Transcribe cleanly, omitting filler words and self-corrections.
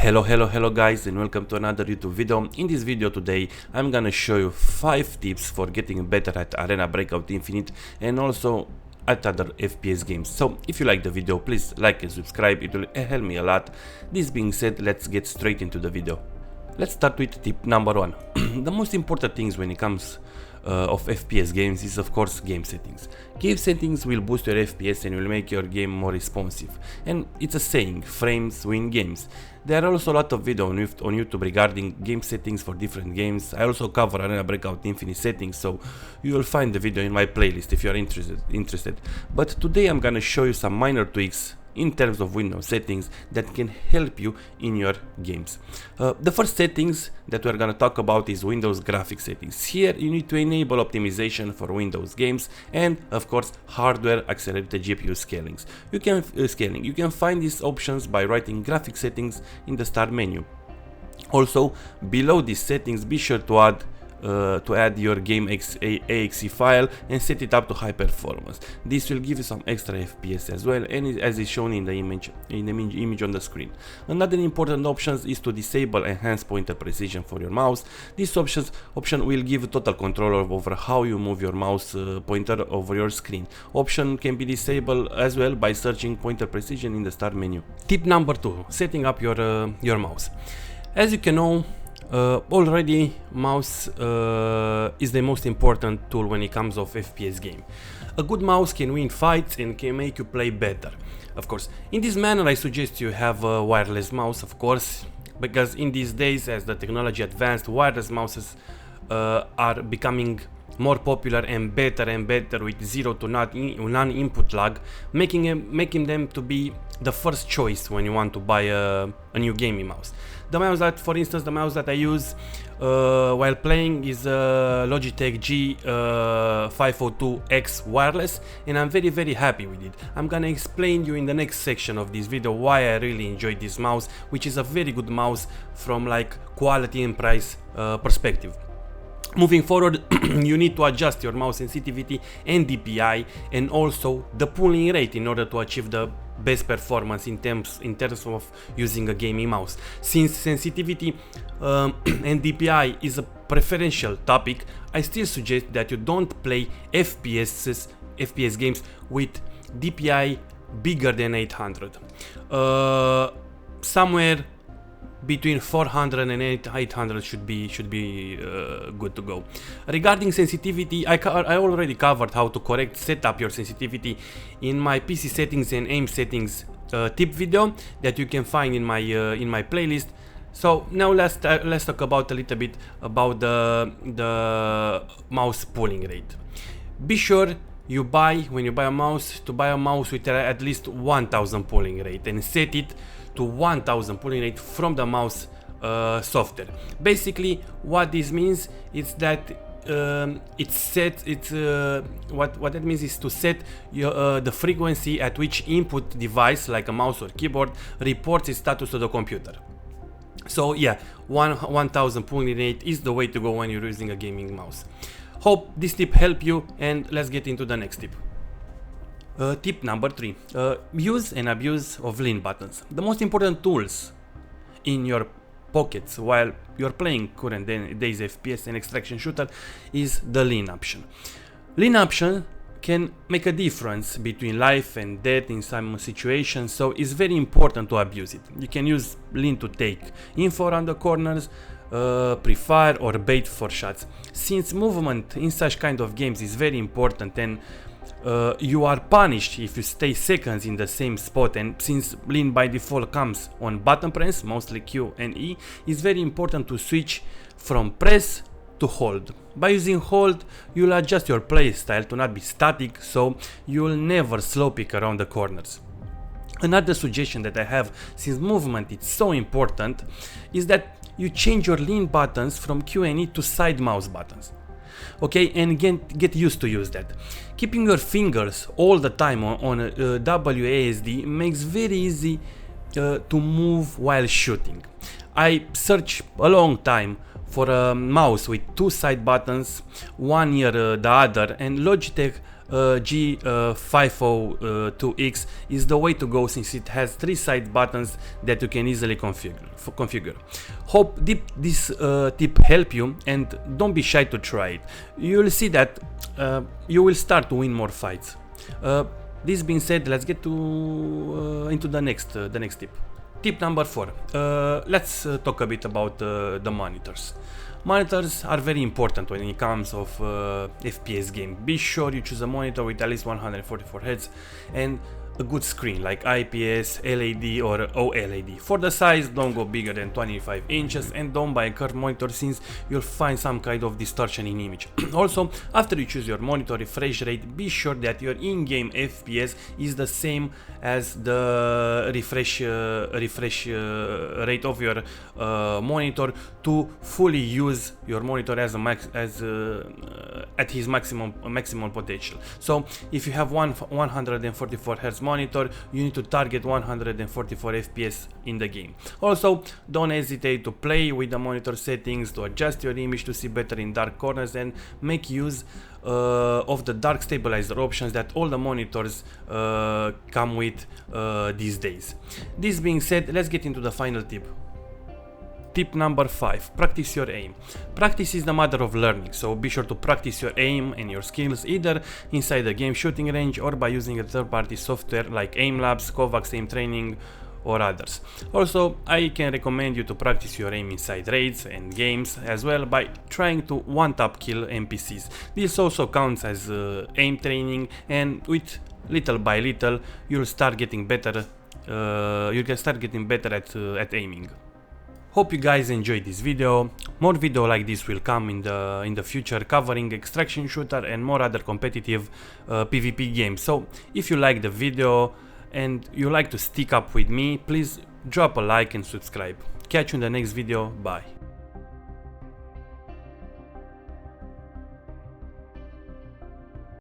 Hello guys, and welcome to another YouTube video. In this video today I'm gonna show you 5 tips for getting better at Arena Breakout Infinite and also at other FPS games. So if you like the video, please like and subscribe, it will help me a lot. This being said, let's get straight into the video. Let's start with tip number 1. The most important things when it comes of FPS games is of course game settings. Game settings will boost your FPS and will make your game more responsive. And it's a saying, frames win games. There are also a lot of videos on YouTube regarding game settings for different games. I also cover Arena Breakout Infinite settings, so you will find the video in my playlist if you are interested. But today I'm gonna show you some minor tweaks in terms of Windows settings that can help you in your games. The first settings that we're gonna talk about is Windows graphics settings. Here you need to enable optimization for Windows games and of course hardware accelerated GPU scalings. You can find these options by writing graphics settings in the start menu. Also below these settings, be sure to add your game exe file and set it up to high performance. This will give you some extra FPS as well, and as is shown in the image on the screen. Another important option is to disable enhanced pointer precision for your mouse. This option will give you total control over how you move your mouse pointer over your screen. Option can be disabled as well by searching pointer precision in the start menu. Tip number 2: setting up your mouse. As you can know, already mouse is the most important tool when it comes of FPS game. A good mouse can win fights and can make you play better. Of course, in this manner I suggest you have a wireless mouse, of course, because in these days as the technology advanced, wireless mouses are becoming more popular and better with zero to none input lag, making them to be the first choice when you want to buy a new gaming mouse. The mouse that, for instance, the mouse that I use while playing is Logitech G502X wireless, and I'm very happy with it. I'm gonna explain you in the next section of this video why I really enjoyed this mouse, which is a very good mouse from like quality and price perspective. Moving forward, you need to adjust your mouse sensitivity and DPI and also the pulling rate in order to achieve the best performance in terms of using a gaming mouse. Since sensitivity and DPI is a preferential topic, I still suggest that you don't play FPS games with DPI bigger than 800. Somewhere between 400 and 800 should be good to go. Regarding sensitivity, I already covered how to set up your sensitivity in my PC settings and aim settings tip video that you can find in my playlist. So now let's talk about a little bit about the mouse pulling rate. Be sure when you buy a mouse to buy a mouse with at least 1000 pulling rate and set it to 1000 pulling rate from the mouse software. Basically what this means is that what that means is to set the frequency at which input device like a mouse or keyboard reports its status to the computer. So yeah, 1000 pulling rate is the way to go when you're using a gaming mouse. Hope this tip helped you, and let's get into the next tip. Tip number 3: use and abuse of lean buttons. The most important tools in your pockets while you're playing current days FPS and extraction shooter is the lean option. Lean option can make a difference between life and death in some situations, so it's very important to abuse it. You can use lean to take info around the corners, pre-fire or bait for shots. Since movement in such kind of games is very important and you are punished if you stay seconds in the same spot, and since lean by default comes on button press, mostly Q and E, it's very important to switch from press to hold. By using hold, you'll adjust your play style to not be static, so you'll never slow pick around the corners. Another suggestion that I have, since movement is so important, is that you change your lean buttons from Q and E to side mouse buttons. Okay, and get used to use that. Keeping your fingers all the time on a WASD makes very easy to move while shooting. I searched a long time for a mouse with 2 side buttons, one near the other, and Logitech G502X is the way to go, since it has 3 side buttons that you can easily configure. Hope this tip help you, and don't be shy to try it. You will see that you will start to win more fights. This being said, let's get into the next tip. Tip number 4. Let's talk a bit about the monitors. Monitors are very important when it comes of FPS game. Be sure you choose a monitor with at least 144 Hz and a good screen like IPS, LED or OLED. For the size, don't go bigger than 25 inches and don't buy a curved monitor, since you'll find some kind of distortion in image. Also, after you choose your monitor refresh rate, be sure that your in-game FPS is the same as the refresh rate of your monitor to fully use your monitor as at his maximum potential. So if you have 144 Hz monitor, you need to target 144 FPS in the game. Also, don't hesitate to play with the monitor settings to adjust your image to see better in dark corners, and make use of the dark stabilizer options that all the monitors come with these days. This being said, let's get into the final tip. Tip number 5. Practice your aim. Practice is the mother of learning, so be sure to practice your aim and your skills either inside the game shooting range or by using a third-party software like AimLabs, Kovacs Aim Training or others. Also, I can recommend you to practice your aim inside raids and games as well by trying to one-tap kill NPCs. This also counts as aim training, and with little by little you'll start getting better. You can start getting better at aiming. Hope you guys enjoyed this video. More video like this will come in the future, covering extraction shooter and more other competitive PvP games. So if you like the video and you like to stick up with me, please drop a like and subscribe. Catch you in the next video. Bye.